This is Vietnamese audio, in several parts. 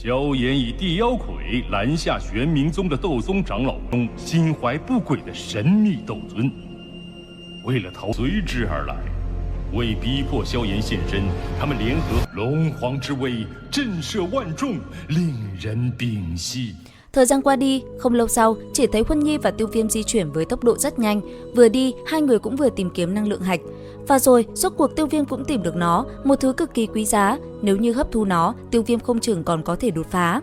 萧炎以地妖魁拦下玄冥宗的斗宗长老中心怀不轨的神秘斗尊，为了逃随之而来。为逼迫萧炎现身，他们联合龙皇之威，震慑万众，令人屏息。Thời gian qua đi, không lâu sau, chỉ thấy Huân Nhi và Tiêu Viêm di chuyển với tốc độ rất nhanh. Vừa đi, hai người cũng vừa tìm kiếm năng lượng hạch. Và rồi, rốt cuộc Tiêu Viêm cũng tìm được nó, một thứ cực kỳ quý giá. Nếu như hấp thu nó, Tiêu Viêm không chừng còn có thể đột phá.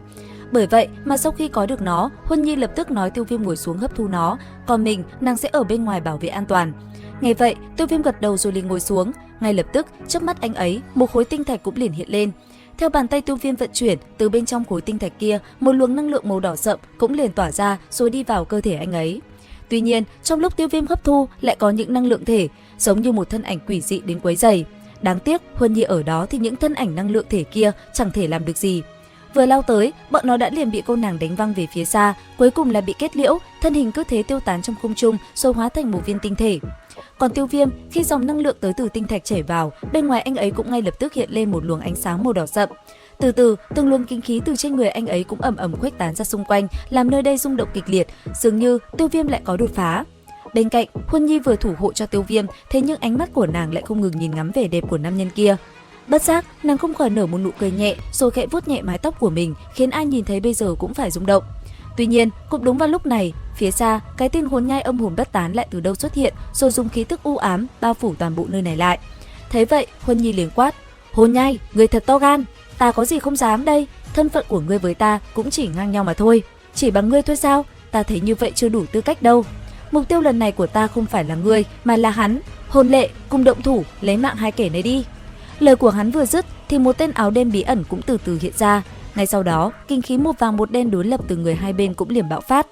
Bởi vậy mà sau khi có được nó, Huân Nhi lập tức nói Tiêu Viêm ngồi xuống hấp thu nó, còn mình, nàng sẽ ở bên ngoài bảo vệ an toàn. Nghe vậy, Tiêu Viêm gật đầu rồi liền ngồi xuống. Ngay lập tức, trước mắt anh ấy, một khối tinh thạch cũng liền hiện lên. Theo bàn tay Tiêu Viêm vận chuyển, từ bên trong khối tinh thạch kia, một luồng năng lượng màu đỏ sậm cũng liền tỏa ra rồi đi vào cơ thể anh ấy. Tuy nhiên, trong lúc Tiêu Viêm hấp thu lại có những năng lượng thể, giống như một thân ảnh quỷ dị đến quấy rầy. Đáng tiếc, Huân Nhi ở đó thì những thân ảnh năng lượng thể kia chẳng thể làm được gì. Vừa lao tới, bọn nó đã liền bị cô nàng đánh văng về phía xa, cuối cùng là bị kết liễu, thân hình cứ thế tiêu tán trong không trung, rồi hóa thành một viên tinh thể. Còn Tiêu Viêm, khi dòng năng lượng tới từ tinh thạch chảy vào, bên ngoài anh ấy cũng ngay lập tức hiện lên một luồng ánh sáng màu đỏ sậm. Từ từ, từng luồng kinh khí từ trên người anh ấy cũng ầm ầm khuếch tán ra xung quanh, làm nơi đây rung động kịch liệt, dường như Tiêu Viêm lại có đột phá. Bên cạnh, Huân Nhi vừa thủ hộ cho Tiêu Viêm, thế nhưng ánh mắt của nàng lại không ngừng nhìn ngắm vẻ đẹp của nam nhân kia. Bất giác, nàng không khỏi nở một nụ cười nhẹ, rồi khẽ vuốt nhẹ mái tóc của mình, khiến ai nhìn thấy bây giờ cũng phải rung động. Tuy nhiên, cũng đúng vào lúc này, phía xa, cái tên hồn nhai âm hồn bất tán lại từ đâu xuất hiện, rồi dùng khí tức u ám bao phủ toàn bộ nơi này lại. Thấy vậy, Huân Nhi liền quát: "Hồn nhai, người thật to gan, ta có gì không dám đây, thân phận của ngươi với ta cũng chỉ ngang nhau mà thôi, chỉ bằng ngươi thôi sao? Ta thấy như vậy chưa đủ tư cách đâu. Mục tiêu lần này của ta không phải là ngươi, mà là hắn. Hồn Lệ, cùng động thủ, lấy mạng hai kẻ này đi." Lời của hắn vừa dứt thì một tên áo đen bí ẩn cũng từ từ hiện ra. Ngay sau đó, kinh khí một vàng một đen đối lập từ người hai bên cũng liền bạo phát.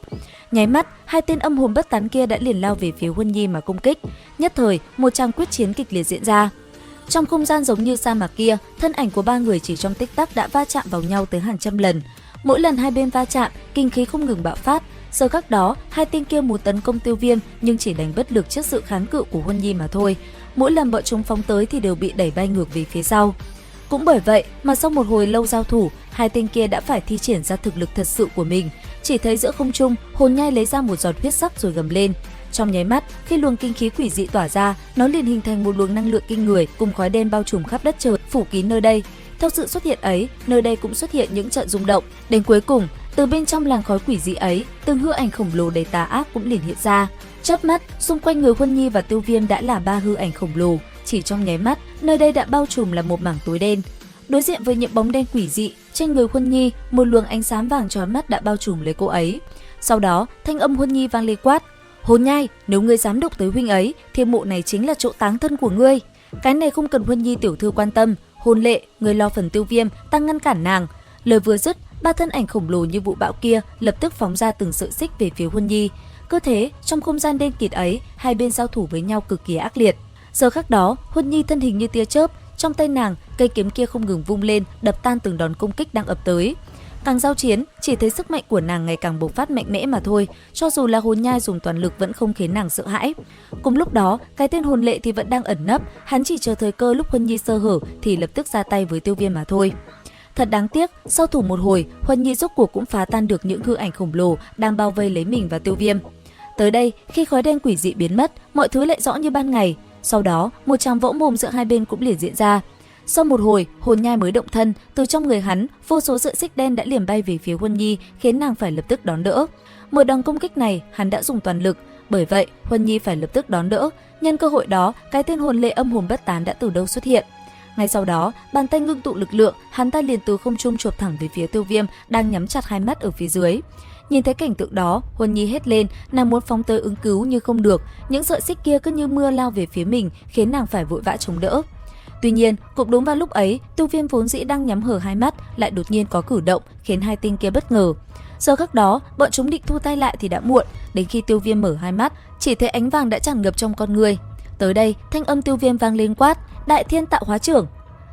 Nháy mắt, hai tên âm hồn bất tán kia đã liền lao về phía Huân Nhi mà công kích. Nhất thời, một tràng quyết chiến kịch liệt diễn ra. Trong không gian giống như sa mạc kia, thân ảnh của ba người chỉ trong tích tắc đã va chạm vào nhau tới hàng trăm lần. Mỗi lần hai bên va chạm, kinh khí không ngừng bạo phát. Giờ khắc đó, hai tên kia muốn tấn công Tiêu Viêm nhưng chỉ đánh bất lực trước sự kháng cự của Huân Nhi mà thôi. Mỗi lần bọn chúng phóng tới thì đều bị đẩy bay ngược về phía sau. Cũng bởi vậy mà sau một hồi lâu giao thủ, hai tên kia đã phải thi triển ra thực lực thật sự của mình. Chỉ thấy giữa không trung, hồn nhai lấy ra một giọt huyết sắc rồi gầm lên. Trong nháy mắt, khi luồng kinh khí quỷ dị tỏa ra, nó liền hình thành một luồng năng lượng kinh người cùng khói đen bao trùm khắp đất trời, phủ kín nơi đây. Theo sự xuất hiện ấy, nơi đây cũng xuất hiện những trận rung động. Đến cuối cùng, từ bên trong làn khói quỷ dị ấy, từng hư ảnh khổng lồ đầy tà ác cũng liền hiện ra. Chớp mắt, xung quanh người Huân Nhi và Tiêu Viêm đã là ba hư ảnh khổng lồ. Chỉ trong nháy mắt, nơi đây đã bao trùm là một mảng tối đen. Đối diện với những bóng đen quỷ dị, trên người Huân Nhi, một luồng ánh sáng vàng chói mắt đã bao trùm lấy cô ấy. Sau đó, thanh âm Huân Nhi vang lên quát: "Hồn nhai, nếu ngươi dám động tới huynh ấy, thiên mộ này chính là chỗ táng thân của ngươi." Cái này không cần Huân Nhi tiểu thư quan tâm, Hồn Lệ, người lo phần Tiêu Viêm, ta ngăn cản nàng. Lời vừa dứt, ba thân ảnh khổng lồ như vụ bão kia lập tức phóng ra từng sợi xích về phía Huân Nhi. Cứ thế, trong không gian đen kịt ấy, hai bên giao thủ với nhau cực kỳ ác liệt. Giờ khắc đó, Huân Nhi thân hình như tia chớp, trong tay nàng, cây kiếm kia không ngừng vung lên, đập tan từng đòn công kích đang ập tới. Càng giao chiến, chỉ thấy sức mạnh của nàng ngày càng bộc phát mạnh mẽ mà thôi, cho dù là hồn nhai dùng toàn lực vẫn không khiến nàng sợ hãi. Cùng lúc đó, cái tên Hồn Lệ thì vẫn đang ẩn nấp, hắn chỉ chờ thời cơ lúc Huân Nhi sơ hở thì lập tức ra tay với Tiêu Viêm mà thôi. Thật đáng tiếc, sau thủ một hồi, Huân Nhi rốt cuộc cũng phá tan được những hư ảnh khổng lồ đang bao vây lấy mình và Tiêu Viêm. Tới đây, khi khói đen quỷ dị biến mất, mọi thứ lại rõ như ban ngày. Sau đó, một tràng vỗ mồm giữa hai bên cũng liền diễn ra. Sau một hồi, hồn nhai mới động thân, từ trong người hắn, vô số sợi xích đen đã liền bay về phía Huân Nhi, khiến nàng phải lập tức đón đỡ. Mỗi đòn công kích này, hắn đã dùng toàn lực, bởi vậy Huân Nhi phải lập tức đón đỡ. Nhân cơ hội đó, cái tên Hồn Lệ âm hồn bất tán đã từ đâu xuất hiện. Ngay sau đó, bàn tay ngưng tụ lực lượng, hắn ta liền từ không trung chộp thẳng về phía Tiêu Viêm đang nhắm chặt hai mắt ở phía dưới. Nhìn thấy cảnh tượng đó, Huân Nhi hét lên, nàng muốn phóng tới ứng cứu nhưng không được, những sợi xích kia cứ như mưa lao về phía mình, khiến nàng phải vội vã chống đỡ. Tuy nhiên, cũng đúng vào lúc ấy, Tiêu Viêm vốn dĩ đang nhắm hờ hai mắt lại đột nhiên có cử động, khiến hai tên kia bất ngờ. Giờ khắc đó, bọn chúng định thu tay lại thì đã muộn, đến khi Tiêu Viêm mở hai mắt, chỉ thấy ánh vàng đã tràn ngập trong con người. Tới đây, thanh âm Tiêu Viêm vang lên quát: "Đại Thiên Tạo Hóa Trưởng!"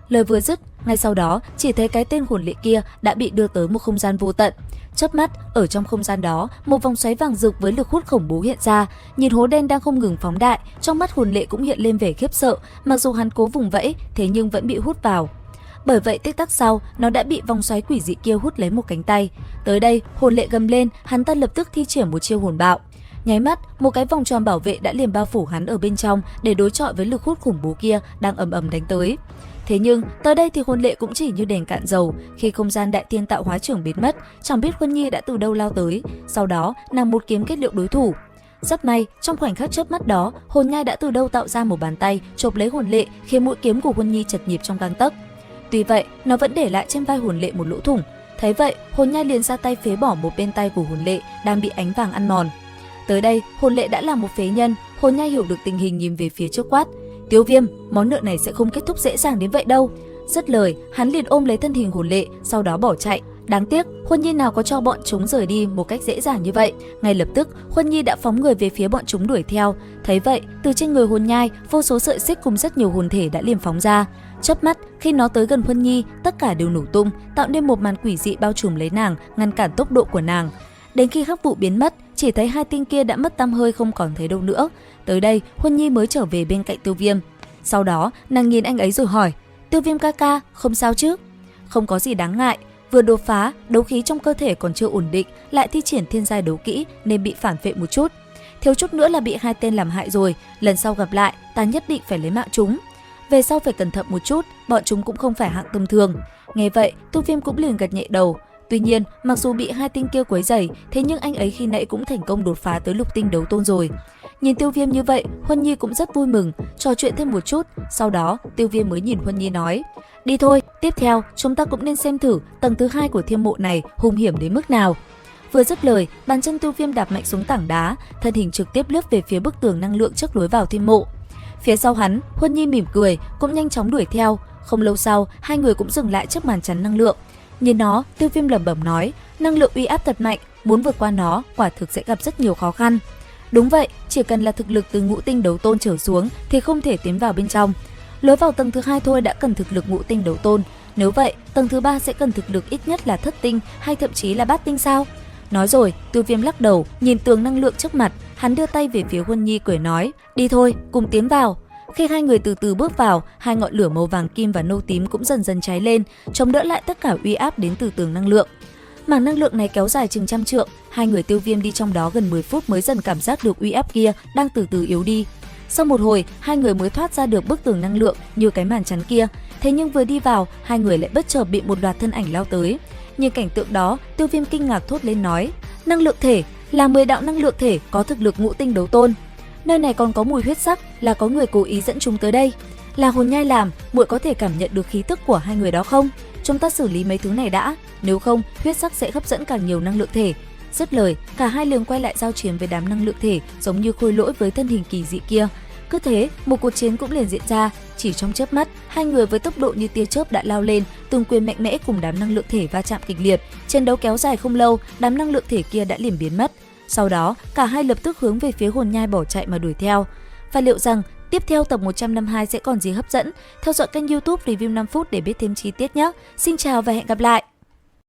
Lời vừa dứt, ngay sau đó, chỉ thấy cái tên Hồn Lệ kia đã bị đưa tới một không gian vô tận. Chớp mắt, ở trong không gian đó, một vòng xoáy vàng rực với lực hút khủng bố hiện ra. Nhìn hố đen đang không ngừng phóng đại, trong mắt Hồn Lệ cũng hiện lên vẻ khiếp sợ, mặc dù hắn cố vùng vẫy, thế nhưng vẫn bị hút vào. Bởi vậy tích tắc sau, nó đã bị vòng xoáy quỷ dị kia hút lấy một cánh tay. Tới đây, hồn lệ gầm lên, hắn ta lập tức thi triển một chiêu hồn bạo. Nháy mắt, một cái vòng tròn bảo vệ đã liền bao phủ hắn ở bên trong để đối chọi với lực hút khủng bố kia đang ầm ầm đánh tới. Thế nhưng, tới đây thì hồn lệ cũng chỉ như đèn cạn dầu, khi không gian đại tiên tạo hóa trưởng biến mất, chẳng biết Huân Nhi đã từ đâu lao tới, sau đó nàng một kiếm kết liễu đối thủ. Rất may, trong khoảnh khắc chớp mắt đó, hồn nhai đã từ đâu tạo ra một bàn tay chộp lấy hồn lệ, khiến mũi kiếm của Huân Nhi chật nhịp trong gang tấc. Tuy vậy, nó vẫn để lại trên vai hồn lệ một lỗ thủng. Thấy vậy, hồn nhai liền ra tay phế bỏ một bên tay của hồn lệ đang bị ánh vàng ăn mòn. Tới đây, hồn lệ đã là một phế nhân, hồn nhai hiểu được tình hình nhìn về phía trước quát: "Tiêu Viêm, món nợ này sẽ không kết thúc dễ dàng đến vậy đâu." Dứt lời, hắn liền ôm lấy thân hình hồn lệ, sau đó bỏ chạy. Đáng tiếc, Huân Nhi nào có cho bọn chúng rời đi một cách dễ dàng như vậy. Ngay lập tức, Huân Nhi đã phóng người về phía bọn chúng đuổi theo. Thấy vậy, từ trên người hồn nhai, vô số sợi xích cùng rất nhiều hồn thể đã liền phóng ra. Chớp mắt, khi nó tới gần Huân Nhi, tất cả đều nổ tung, tạo nên một màn quỷ dị bao trùm lấy nàng, ngăn cản tốc độ của nàng. Đến khi hắc vụ biến mất, chỉ thấy hai tinh kia đã mất tăm hơi không còn thấy đâu nữa. Tới đây, Huân Nhi mới trở về bên cạnh Tiêu Viêm. Sau đó, nàng nhìn anh ấy rồi hỏi: "Tiêu Viêm ca ca, không sao chứ?" "Không có gì đáng ngại. Vừa đột phá, đấu khí trong cơ thể còn chưa ổn định, lại thi triển thiên giai đấu kỹ nên bị phản phệ một chút. Thiếu chút nữa là bị hai tên làm hại rồi, lần sau gặp lại, ta nhất định phải lấy mạng chúng. Về sau phải cẩn thận một chút, bọn chúng cũng không phải hạng tầm thường." Nghe vậy, Tiêu Viêm cũng liền gật nhẹ đầu. Tuy nhiên, mặc dù bị hai tinh kia quấy rầy, thế nhưng anh ấy khi nãy cũng thành công đột phá tới lục tinh đấu tôn rồi. Nhìn Tiêu Viêm như vậy, Huân Nhi cũng rất vui mừng, trò chuyện thêm một chút, sau đó Tiêu Viêm mới nhìn Huân Nhi nói: "Đi thôi, tiếp theo chúng ta cũng nên xem thử tầng thứ 2 của thiên mộ này hung hiểm đến mức nào." Vừa dứt lời, bàn chân Tiêu Viêm đạp mạnh xuống tảng đá, thân hình trực tiếp lướt về phía bức tường năng lượng trước lối vào thiên mộ. Phía sau hắn, Huân Nhi mỉm cười, cũng nhanh chóng đuổi theo. Không lâu sau, hai người cũng dừng lại trước màn chắn năng lượng. Nhìn nó, Tiêu Viêm lẩm bẩm nói: "Năng lượng uy áp thật mạnh, muốn vượt qua nó, quả thực sẽ gặp rất nhiều khó khăn." Đúng vậy, chỉ cần là thực lực từ ngũ tinh đấu tôn trở xuống thì không thể tiến vào bên trong. Lối vào tầng thứ 2 thôi đã cần thực lực ngũ tinh đấu tôn, nếu vậy tầng thứ 3 sẽ cần thực lực ít nhất là thất tinh hay thậm chí là bát tinh sao? Nói rồi, Tiêu Viêm lắc đầu, nhìn tường năng lượng trước mặt, hắn đưa tay về phía Huân Nhi cười nói: "Đi thôi, cùng tiến vào." Khi hai người từ từ bước vào, hai ngọn lửa màu vàng kim và nâu tím cũng dần dần cháy lên, chống đỡ lại tất cả uy áp đến từ tường năng lượng. Mảng năng lượng này kéo dài chừng 100 trượng, hai người Tiêu Viêm đi trong đó gần 10 phút mới dần cảm giác được uy áp kia đang từ từ yếu đi. Sau một hồi, hai người mới thoát ra được bức tường năng lượng như cái màn chắn kia. Thế nhưng vừa đi vào, hai người lại bất chợt bị một loạt thân ảnh lao tới. Nhìn cảnh tượng đó, Tiêu Viêm kinh ngạc thốt lên nói: "Năng lượng thể, là 10 đạo năng lượng thể có thực lực ngũ tinh đấu tôn. Nơi này còn có mùi huyết sắc, là có người cố ý dẫn chúng tới đây. Là hồn nhai làm, muội có thể cảm nhận được khí tức của hai người đó không? Chúng ta xử lý mấy thứ này đã, nếu không huyết sắc sẽ hấp dẫn càng nhiều năng lượng thể." Dứt lời, cả hai liền quay lại giao chiến với đám năng lượng thể, giống như khôi lỗi với thân hình kỳ dị kia. Cứ thế, một cuộc chiến cũng liền diễn ra. Chỉ trong chớp mắt, hai người với tốc độ như tia chớp đã lao lên, từng quyền mạnh mẽ cùng đám năng lượng thể va chạm kịch liệt. Chiến đấu kéo dài không lâu, đám năng lượng thể kia đã liền biến mất. Sau đó, cả hai lập tức hướng về phía hồn nhai bỏ chạy mà đuổi theo. Và liệu rằng tiếp theo tập 152 sẽ còn gì hấp dẫn? Theo dõi kênh YouTube Review 5 phút để biết thêm chi tiết nhé. Xin chào và hẹn gặp lại!